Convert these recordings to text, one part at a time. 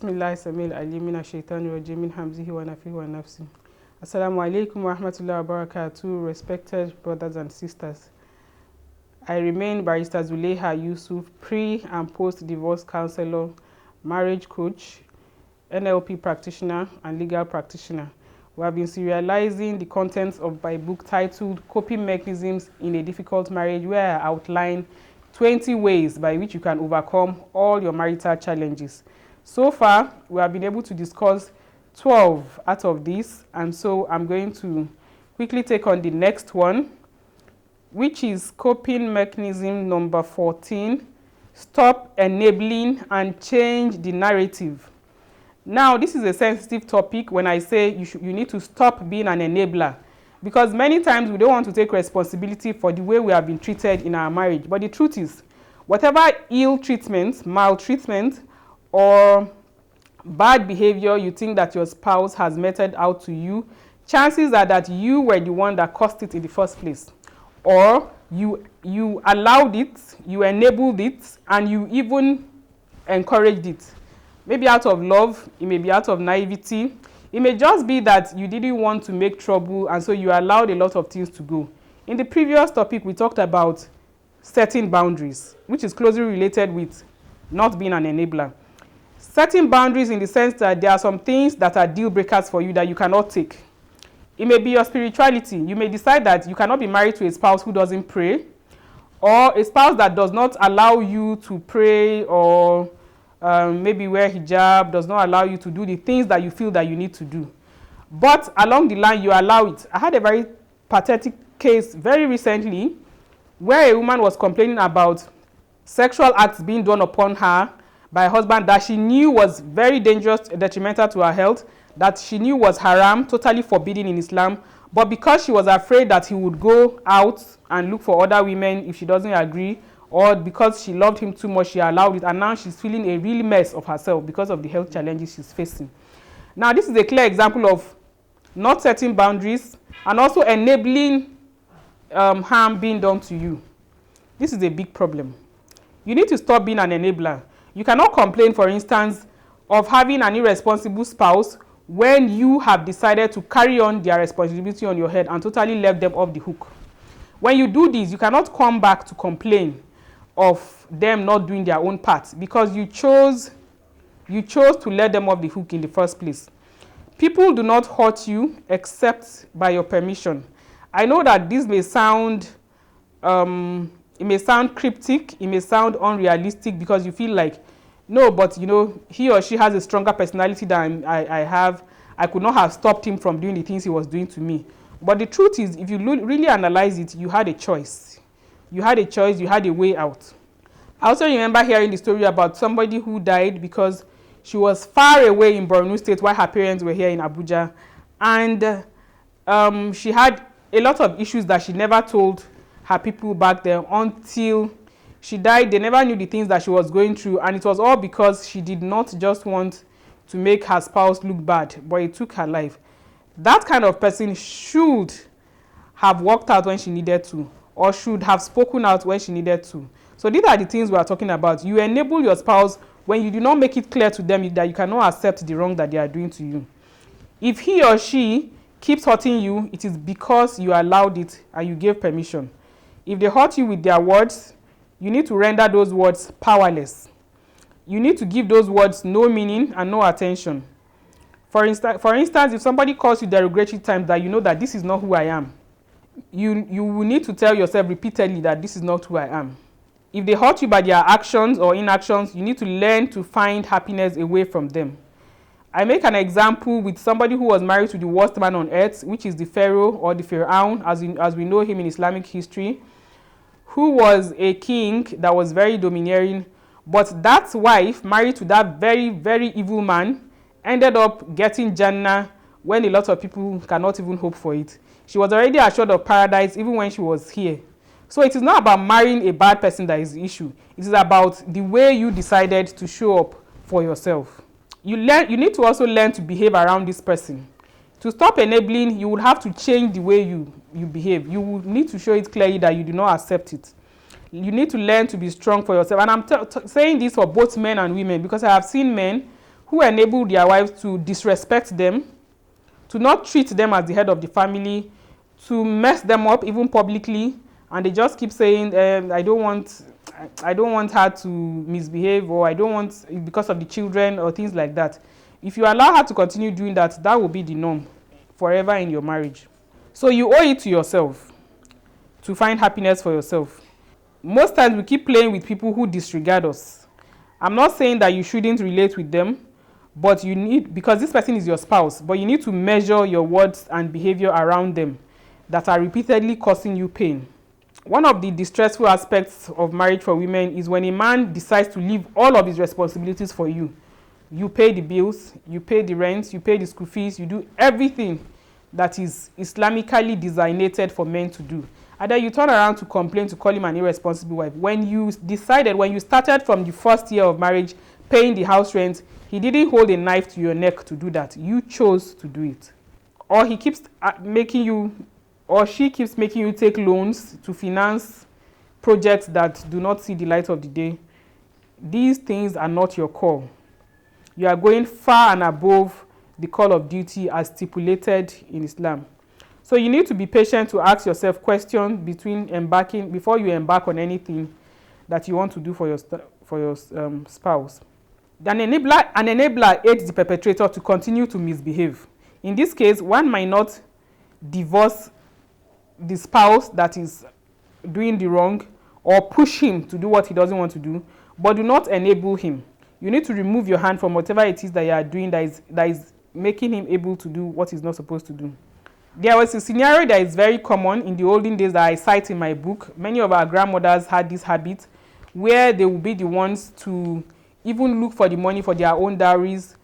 Bismillah Samil Alimina Shaitan Rajim min Hamzihi wa Nafihi wa Nafsi. Assalamu alaikum wa rahmatullahi wa barakatuh, respected brothers and sisters. I remain Barrister Zulaiha Yusuf, pre- and post-divorce counselor, marriage coach, NLP practitioner, and legal practitioner. We have been serializing the contents of my book titled Coping Mechanisms in a Difficult Marriage, where I outline 20 ways by which you can overcome all your marital challenges. So far, we have been able to discuss 12 out of these, and so I'm going to quickly take on the next one, which is coping mechanism number 14, stop enabling and change the narrative. Now, this is a sensitive topic when I say you need to stop being an enabler, because many times we don't want to take responsibility for the way we have been treated in our marriage. But the truth is, whatever ill treatment, maltreatment, or bad behavior you think that your spouse has meted out to you, chances are that you were the one that caused it in the first place. Or you allowed it, you enabled it, and you even encouraged it. Maybe out of love, it may be out of naivety. It may just be that you didn't want to make trouble, and so you allowed a lot of things to go. In the previous topic, we talked about setting boundaries, which is closely related with not being an enabler. Setting boundaries in the sense that there are some things that are deal breakers for you that you cannot take. It may be your spirituality. You may decide that you cannot be married to a spouse who doesn't pray, or a spouse that does not allow you to pray, or maybe wear hijab, does not allow you to do the things that you feel that you need to do. But along the line, you allow it. I had a very pathetic case very recently where a woman was complaining about sexual acts being done upon her by a husband that she knew was very dangerous, detrimental to her health, that she knew was haram, totally forbidden in Islam. But because she was afraid that he would go out and look for other women if she doesn't agree, or because she loved him too much, she allowed it, and now she's feeling a real mess of herself because of the health challenges she's facing. Now, this is a clear example of not setting boundaries and also enabling harm being done to you. This is a big problem. You need to stop being an enabler. You cannot complain, for instance, of having an irresponsible spouse when you have decided to carry on their responsibility on your head and totally left them off the hook. When you do this, you cannot come back to complain of them not doing their own part, because you chose to let them off the hook in the first place. People do not hurt you except by your permission. I know that this may sound it may sound cryptic, it may sound unrealistic, because you feel like, no, but he or she has a stronger personality than I have. I could not have stopped him from doing the things he was doing to me. But the truth is, if you really analyze it, you had a choice. You had a choice, you had a way out. I also remember hearing the story about somebody who died because she was far away in Borno State while her parents were here in Abuja. And she had a lot of issues that she never told her people back there until she died. They never knew the things that she was going through, and it was all because she did not just want to make her spouse look bad, but it took her life. That kind of person should have walked out when she needed to, or should have spoken out when she needed to. So these are the things we are talking about. You enable your spouse when you do not make it clear to them that you cannot accept the wrong that they are doing to you. If he or she keeps hurting you, it is because you allowed it and you gave permission. If they hurt you with their words, you need to render those words powerless. You need to give those words no meaning and no attention. For instance, if somebody calls you derogatory times that you know that this is not who I am, you will need to tell yourself repeatedly that this is not who I am. If they hurt you by their actions or inactions, you need to learn to find happiness away from them. I make an example with somebody who was married to the worst man on earth, which is the Pharaoh or the Pharaoh, as we know him in Islamic history, who was a king that was very domineering. But that wife, married to that very, very evil man, ended up getting Jannah when a lot of people cannot even hope for it. She was already assured of paradise even when she was here. So it is not about marrying a bad person that is the issue. It is about the way you decided to show up for yourself. You need to also learn to behave around this person. To stop enabling, you would have to change the way you behave. You will need to show it clearly that you do not accept it. You need to learn to be strong for yourself. And I'm saying this for both men and women, because I have seen men who enable their wives to disrespect them, to not treat them as the head of the family, to mess them up even publicly, and they just keep saying, I don't want her to misbehave, or I don't want, because of the children or things like that. If you allow her to continue doing that, that will be the norm forever in your marriage. So you owe it to yourself to find happiness for yourself. Most times we keep playing with people who disregard us. I'm not saying that you shouldn't relate with them, but you need, because this person is your spouse, but you need to measure your words and behavior around them that are repeatedly causing you pain. One of the distressful aspects of marriage for women is when a man decides to leave all of his responsibilities for you. You pay the bills, you pay the rent, you pay the school fees, you do everything that is Islamically designated for men to do. And then you turn around to complain, to call him an irresponsible wife. When you started from the first year of marriage paying the house rent, he didn't hold a knife to your neck to do that. You chose to do it. Or he keeps making you, or she keeps making you take loans to finance projects that do not see the light of the day. These things are not your call. You are going far and above the call of duty as stipulated in Islam. So you need to be patient to ask yourself questions before you embark on anything that you want to do for your spouse. An enabler aids the perpetrator to continue to misbehave. In this case, one might not divorce the spouse that is doing the wrong or push him to do what he doesn't want to do, but do not enable him. You need to remove your hand from whatever it is that you are doing that is making him able to do what he's not supposed to do. There was a scenario that is very common in the olden days that I cite in my book. Many of our grandmothers had this habit where they would be the ones to even look for the money for their own dowries.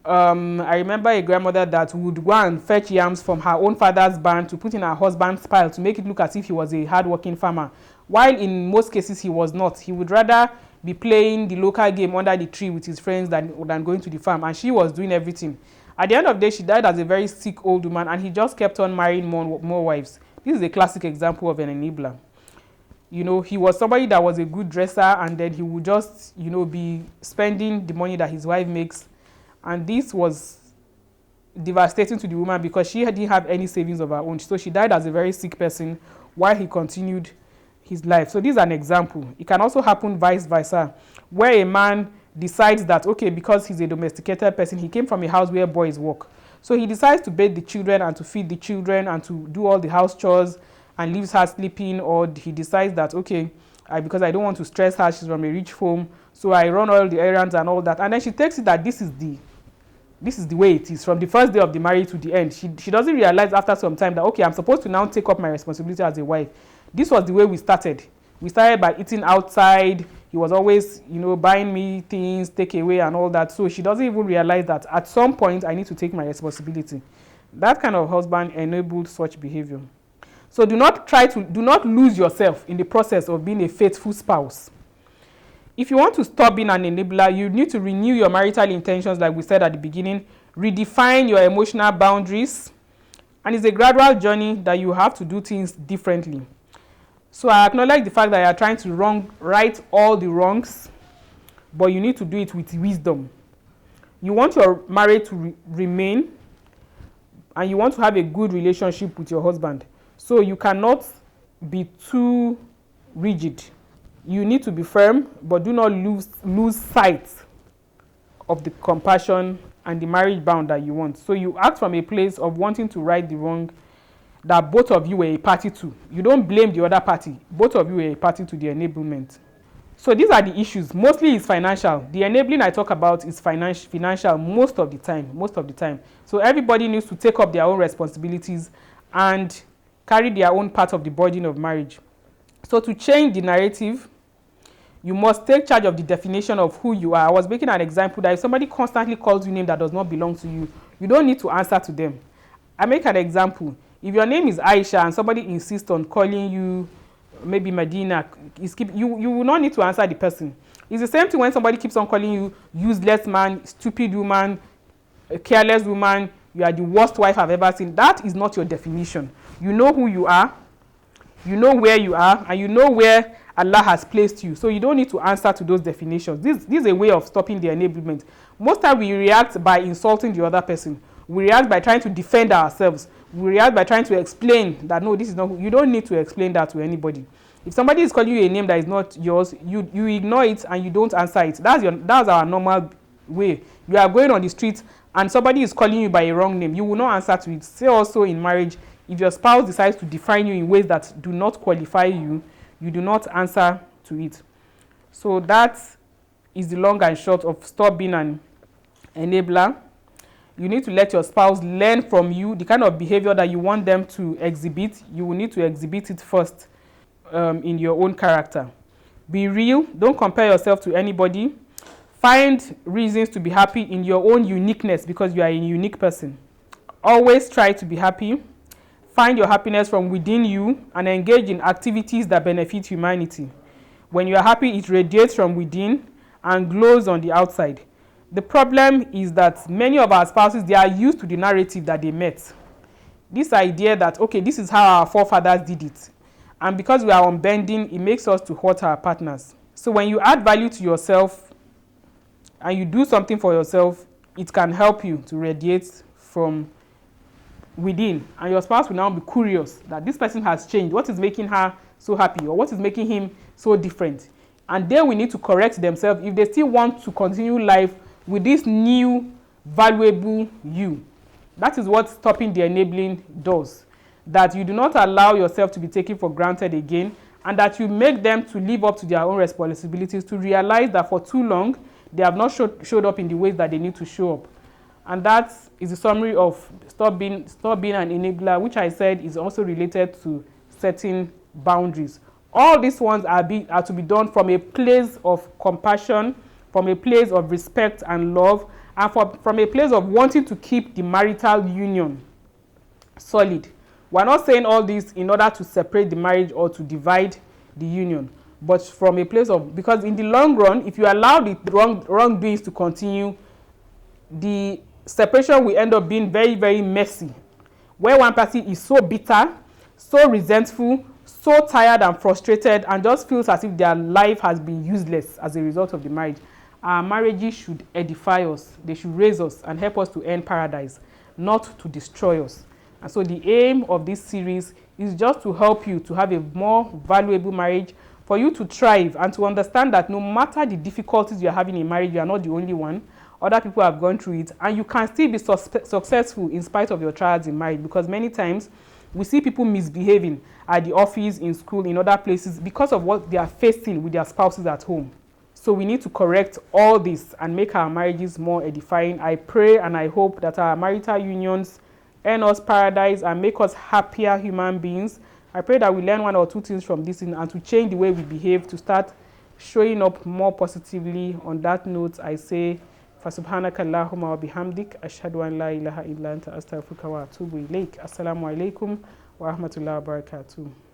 I remember a grandmother that would go and fetch yams from her own father's barn to put in her husband's pile to make it look as if he was a hard-working farmer, while in most cases he was not. He would rather be playing the local game under the tree with his friends than going to the farm, and she was doing everything. At the end of the day, she died as a very sick old woman, and he just kept on marrying more wives. This is a classic example of an enabler. You know, he was somebody that was a good dresser, and then he would just, be spending the money that his wife makes. And this was devastating to the woman because she didn't have any savings of her own. So she died as a very sick person while he continued his life. So this is an example. It can also happen vice versa, where a man decides that, okay, because he's a domesticated person, he came from a house where boys work. So he decides to bathe the children and to feed the children and to do all the house chores and leaves her sleeping, or he decides that, okay, because I don't want to stress her, she's from a rich home, so I run all the errands and all that. And then she takes it that this is the way it is from the first day of the marriage to the end. She doesn't realize after some time that, okay, I'm supposed to now take up my responsibility as a wife. This was the way we started. We started by eating outside. He was always, buying me things, take away and all that. So she doesn't even realize that at some point I need to take my responsibility. That kind of husband enabled such behavior. So do not lose yourself in the process of being a faithful spouse. If you want to stop being an enabler, you need to renew your marital intentions, like we said at the beginning, redefine your emotional boundaries, and it's a gradual journey that you have to do things differently. So I acknowledge the fact that you are trying to right all the wrongs, but you need to do it with wisdom. You want your marriage to remain, and you want to have a good relationship with your husband. So you cannot be too rigid. You need to be firm, but do not lose sight of the compassion and the marriage bond that you want. So you act from a place of wanting to right the wrong that both of you were a party to. You don't blame the other party. Both of you were a party to the enablement. So these are the issues. Mostly it's financial. The enabling I talk about is financial most of the time. So everybody needs to take up their own responsibilities and carry their own part of the burden of marriage. So to change the narrative, you must take charge of the definition of who you are. I was making an example that if somebody constantly calls you a name that does not belong to you, you don't need to answer to them. I make an example. If your name is Aisha and somebody insists on calling you maybe Medina, you will not need to answer the person. It's the same thing when somebody keeps on calling you useless man, stupid woman, a careless woman, you are the worst wife I've ever seen. That is not your definition. You know who you are, you know where you are, and you know where Allah has placed you. So you don't need to answer to those definitions. This is a way of stopping the enablement. Most time we react by insulting the other person. We react by trying to defend ourselves. We react by trying to explain that no, this is not. You don't need to explain that to anybody. If somebody is calling you a name that is not yours, you ignore it and you don't answer it. That's our normal way. You are going on the street and somebody is calling you by a wrong name. You will not answer to it. Say also in marriage, if your spouse decides to define you in ways that do not qualify you, you do not answer to it. So that is the long and short of stop being an enabler. You need to let your spouse learn from you the kind of behavior that you want them to exhibit. You will need to exhibit it first in your own character. Be real. Don't compare yourself to anybody. Find reasons to be happy in your own uniqueness because you are a unique person. Always try to be happy. Find your happiness from within you and engage in activities that benefit humanity. When you are happy, it radiates from within and glows on the outside. The problem is that many of our spouses, they are used to the narrative that they met. This idea that, okay, this is how our forefathers did it. And because we are unbending, it makes us to hurt our partners. So when you add value to yourself and you do something for yourself, it can help you to radiate from within. And your spouse will now be curious that this person has changed. What is making her so happy? Or what is making him so different? And they will need to correct themselves if they still want to continue life with this new, valuable you. That is what stopping the enabling does. That you do not allow yourself to be taken for granted again, and that you make them to live up to their own responsibilities, to realize that for too long, they have not showed up in the ways that they need to show up. And that is the summary of stop being an enabler, which I said is also related to setting boundaries. All these ones are to be done from a place of compassion, from a place of respect and love, and from a place of wanting to keep the marital union solid. We're not saying all this in order to separate the marriage or to divide the union, but from a place of, because in the long run, if you allow the wrongdoings to continue, the separation will end up being very, very messy, where one person is so bitter, so resentful, so tired and frustrated, and just feels as if their life has been useless as a result of the marriage. Our marriages should edify us. They should raise us and help us to earn paradise, not to destroy us. And so the aim of this series is just to help you to have a more valuable marriage, for you to thrive and to understand that no matter the difficulties you are having in marriage, you are not the only one. Other people have gone through it, and you can still be successful in spite of your trials in marriage, because many times we see people misbehaving at the office, in school, in other places because of what they are facing with their spouses at home. So we need to correct all this and make our marriages more edifying. I pray and I hope that our marital unions earn us paradise and make us happier human beings. I pray that we learn one or two things from this and to change the way we behave, to start showing up more positively. On that note, I say, فَسُبْحَانَكَ اللَّهُمَّ وَبِحَمْدِكَ أَشْهَدُ أَنْ لَا إِلَهَ إِلَّا أَنْتَ أَسْتَغْفِرُكَ وَأَتُوبُ إِلَيْكَ. السلام عليكم ورحمة الله وبركاته.